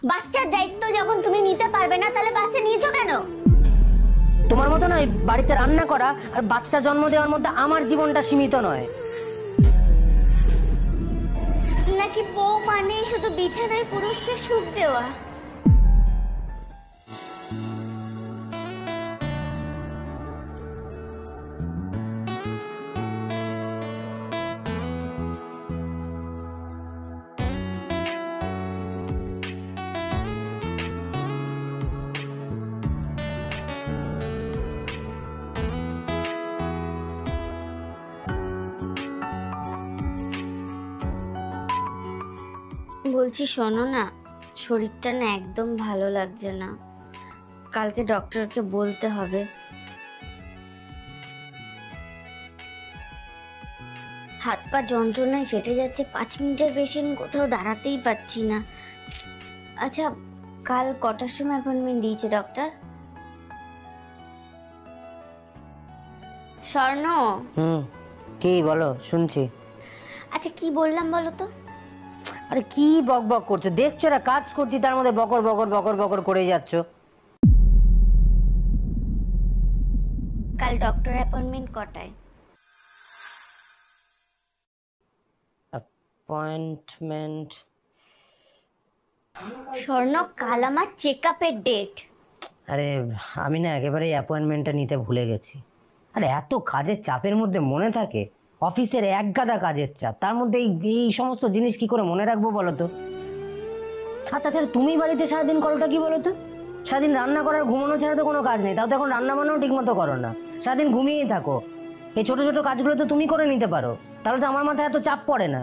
বাচ্চার দায়িত্ব যখন তুমি নিতে পারবে না তাহলে বাচ্চা নিয়েছো কেন? তোমার মতো নয়, বাড়িতে রান্না করা আর বাচ্চা জন্ম দেওয়ার মধ্যে আমার জীবনটা সীমিত নয়। নাকি বউ মানে শুধু বিছানায় পুরুষকে সুখ দেওয়া? বলছি শোনো না, শরীরটা না একদম ভালো লাগছে না, কালকে ডক্টরকে বলতে হবে। হাত পা যন্ত্রণায় ফেটে যাচ্ছে, 5 মিনিটের বেশি আমি কোথাও দাঁড়াতেই পাচ্ছি না। আচ্ছা, কাল কটার সময় অ্যাপয়েন্টমেন্ট দিয়েছে ডক্টর? স্বর্ণ। কি বলো, শুনছি। আচ্ছা কি বললাম বলো তো? আরে কি বক বক করছো? দেখছো না কাজ করছি, তার মধ্যে বকর বকর বকর বকর করে যাচ্ছ। কাল ডক্টর অ্যাপয়েন্টমেন্ট কটায়? অ্যাপয়েন্টমেন্ট স্বর্ণ, কাল আমার চেকআপের ডেট। আরে আমি না একেবারে অ্যাপয়েন্টমেন্টটা নিতে ভুলে গেছি। আরে এত কাজের চাপের মধ্যে মনে থাকে? অফিসের এক গাদা কাজের চাপ, তার মধ্যে এই সমস্ত জিনিস কি করে মনে রাখবো বলো তো? আর তাছাড়া তুমি বাড়িতে সারাদিন করোটা কি বলো তো? সারাদিন রান্না করার ঘুমানো ছাড়া তো কোনো কাজ নেই, তাও তো এখন রান্না বান্নাও ঠিক মতো করো না, সারাদিন ঘুমিয়েই থাকো। এই ছোট ছোট কাজগুলো তো তুমি করে নিতে পারো, তাহলে তো আমার মাথায় এত চাপ পড়ে না।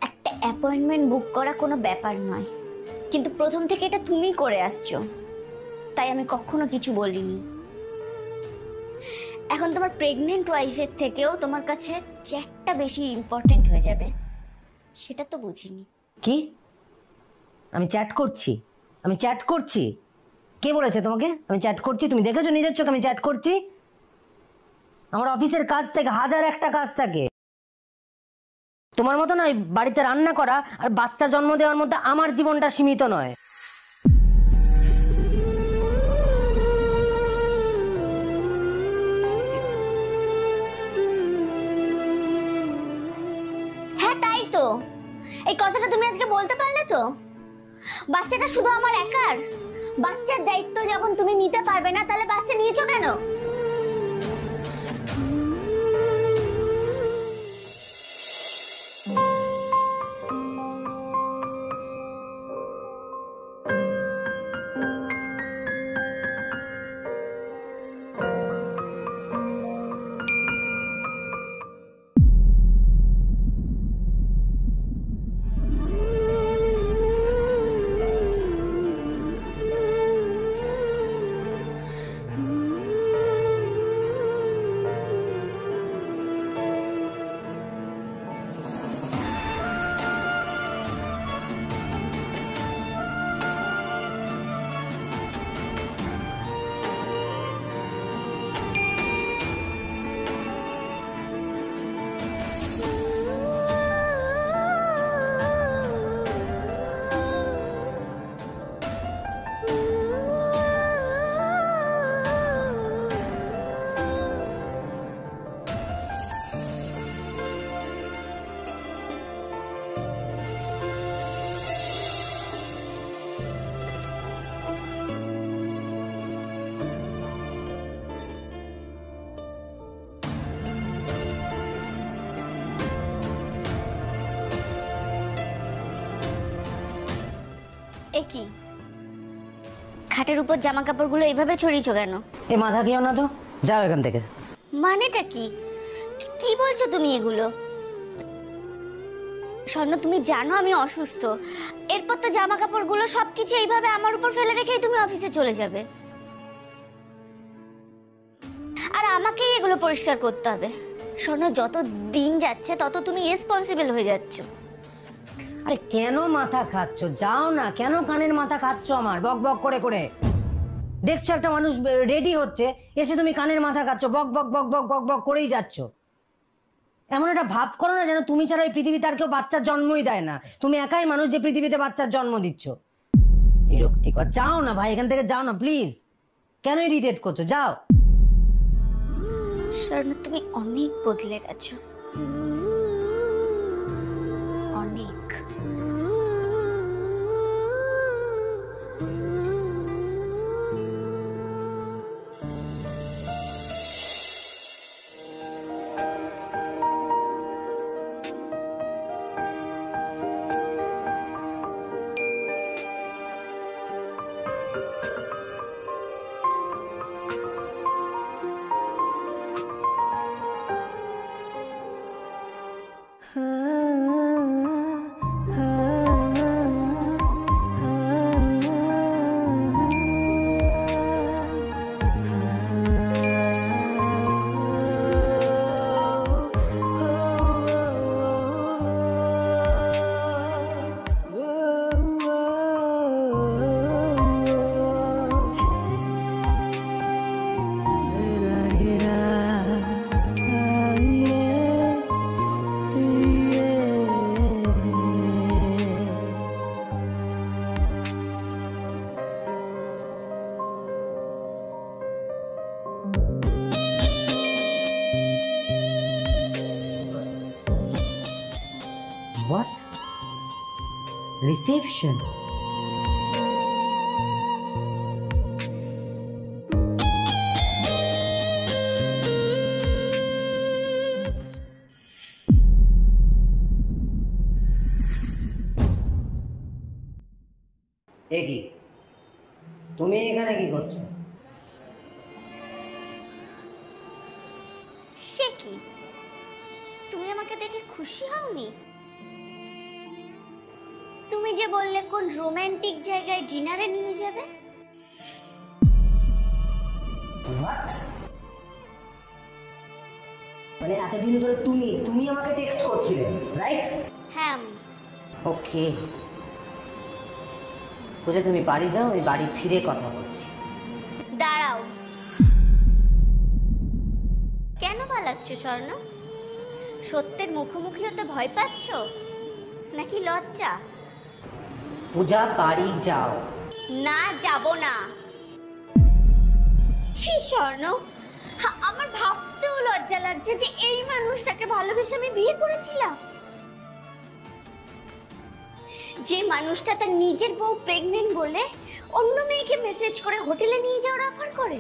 একটা অ্যাপয়েন্টমেন্ট বুক করা কোনো ব্যাপার নয়, কিন্তু প্রথম থেকে এটা তুমি করে আসছো, তাই আমি কখনো কিছু বলিনি। এখন তোমার প্রেগনেন্ট ওয়াইফের থেকেও তোমার কাছে চ্যাটটা বেশি ইম্পর্টেন্ট হয়ে যাবে, সেটা তো বুঝিনি। কি? আমি চ্যাট করছি? আমি চ্যাট করছি? কে বলেছে তোমাকে আমি চ্যাট করছি? তুমি দেখেছো নিজের চোখে আমি চ্যাট করছি? আমার অফিসের কাজ থেকে হাজার একটা কাজ থাকে। তোমার মতো নয়, বাড়িতে রান্না করা আর বাচ্চা জন্ম দেওয়ার মধ্যে আমার জীবনটা সীমিত নয়। হ্যাঁ তাই তো, এই কথাটা তুমি আজকে বলতে পারলে তো? বাচ্চাটা শুধু আমার একার? বাচ্চার দায়িত্ব যখন তুমি নিতে পারবে না তাহলে বাচ্চা নিয়েছো কেন? কি খাটের উপর জামা কাপড়গুলো এইভাবে ছড়িয়েছো কেন? এ মাথা দিও না তো, যাও এখান থেকে। মানেটা কি? কি বলছো তুমি এগুলো? স্বর্ণ, তুমি জানো আমি অসুস্থ, এরপর তো জামা কাপড়গুলো সবকিছু এইভাবে আমার উপর ফেলে রেখেই তুমি অফিসে চলে যাবে, আর আমাকেই এগুলো পরিষ্কার করতে হবে। স্বর্ণ, যত দিন যাচ্ছে তত তুমি রেসপন্সিবল হয়ে যাচ্ছ। আরে কেন মাথা খাচ্ছ? যাও না, কেন কানের মাথা খাচ্ছ আমার বক বক করে করে? দেখছো একটা মানুষ রেডি হচ্ছে, এসে তুমি কানের মাথা খাচ্ছ, বক বক বক বক বক বক করেই যাচ্ছ। এমন একটা ভাব করো না যেন তুমি ছাড়া এই পৃথিবীতে আর কেউ বাচ্চার জন্মই দেয় না, তুমি একাই মানুষ যে পৃথিবীতে বাচ্চার জন্ম দিচ্ছ। বিরক্তিকর। যাও না ভাই, এখান থেকে যাও না প্লিজ। কেন ইরিটেট করছো? যাও। স্বর্ণ, তুমি অনেক বদলে গেছো, অনেক। What? Reception? কি তুমি এখানে কি করছো? সে কি, তুমি আমাকে দেখে খুশি হওনি? তুমি যে বললে কোন রোমান্টিক জায়গায় ডিনারে নিয়ে যাবে। What? মানে এতদিন ধরে তুমি আমাকে টেক্সট করছিলে, রাইট? হ্যাঁ আমি। ওকে, বুঝে তুমি বাড়ি যাও, ওই বাড়ি ফিরে কথা বলছি। দাঁড়াও, কেন পালাচ্ছ স্বর্ণ? সত্যের মুখোমুখি হতে ভয় পাচ্ছ নাকি লজ্জা? পূজা, বাড়ি যাও। না, যাব না। ছি স্বর্ণ, আমার ভাবতেও লজ্জা লাগছে যে এই মানুষটাকে ভালোবেসে আমি বিয়ে করেছিলাম। যে মানুষটা তার নিজের বউ প্রেগনেন্ট বলে অন্য মেয়েকে মেসেজ করে হোটেলে নিয়ে যাওয়ার অফার করে।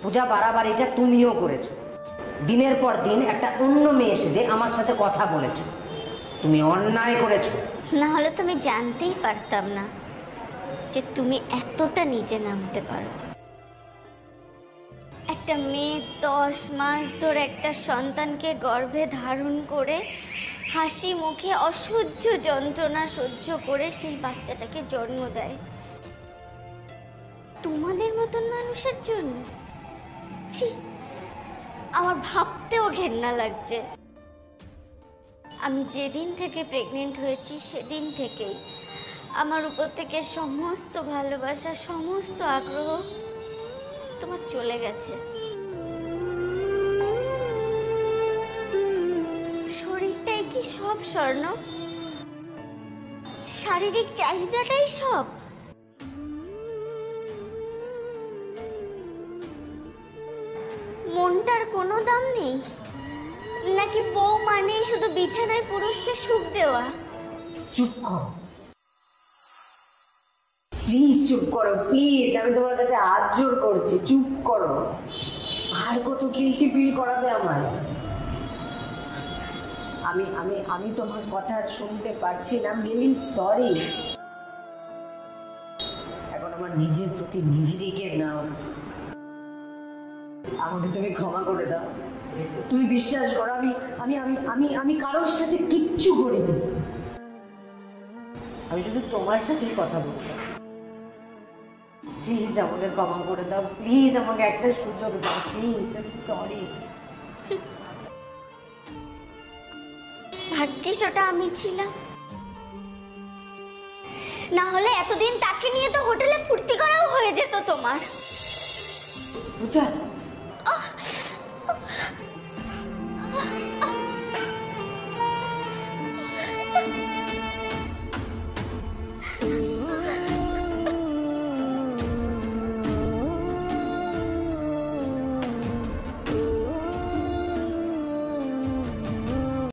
পূজা, বাড়াবাড়িটা তুমিও করেছো। দিনের পর দিন একটা অন্য মেয়ে এসে যে আমার সাথে কথা বলেছো, তুমি অন্যায় করেছো। না হলে তুমি জানতেই পারতাম না যে তুমি এতটা নিচে নামতে পারো। একটা মেয়ে 10 মাস ধরে একটা সন্তানকে গর্ভে ধারণ করে হাসি মুখে অসহ্য যন্ত্রণা সহ্য করে সেই বাচ্চাটাকে জন্ম দেয় তোমাদের মতন মানুষের জন্য। ছি, আমার ভাবতেও ঘেন্না লাগছে। আমি যেদিন থেকে প্রেগনেন্ট হয়েছি সেদিন থেকেই আমার উপর থেকে সমস্ত ভালোবাসা, সমস্ত আগ্রহ তোমার চলে গেছে। শরীরটাই কি সব স্বর্ণ? শারীরিক চাহিদাটাই সব? মনটার কোনো দাম নেই? নাকি বউ মানে শুধু বিছানায় পুরুষকে সুখ দেওয়া? চুপ করো প্লিজ, চুপ করো প্লিজ, আমি তোমার কাছে হাত জোর করছি, চুপ করো। আর কত গিল্টি ফিল করাবে আমার? আমি আমি আমি তোমার কথা শুনতে পারছি না, রিয়েলি সরি। এখন আমার নিজের প্রতি নিজেরই না হচ্ছে। আমাকে তুমি ক্ষমা করে দাও। তুমি বিশ্বাস করো, আমি আমি আমি আমি আমি কারোর সাথে কিচ্ছু করিনি। আমি শুধু তোমার সাথেই কথা বলতাম। প্লিজ আমাকে ক্ষমা করে দাও, প্লিজ আমাকে একটা সুযোগ দাও, প্লিজ। সরি। ভাগ্যিস ওটা আমি ছিলাম, না হলে এতদিন তাকে নিয়ে তো হোটেলে ফুর্তি করাও হয়ে যেত তোমার। বুঝা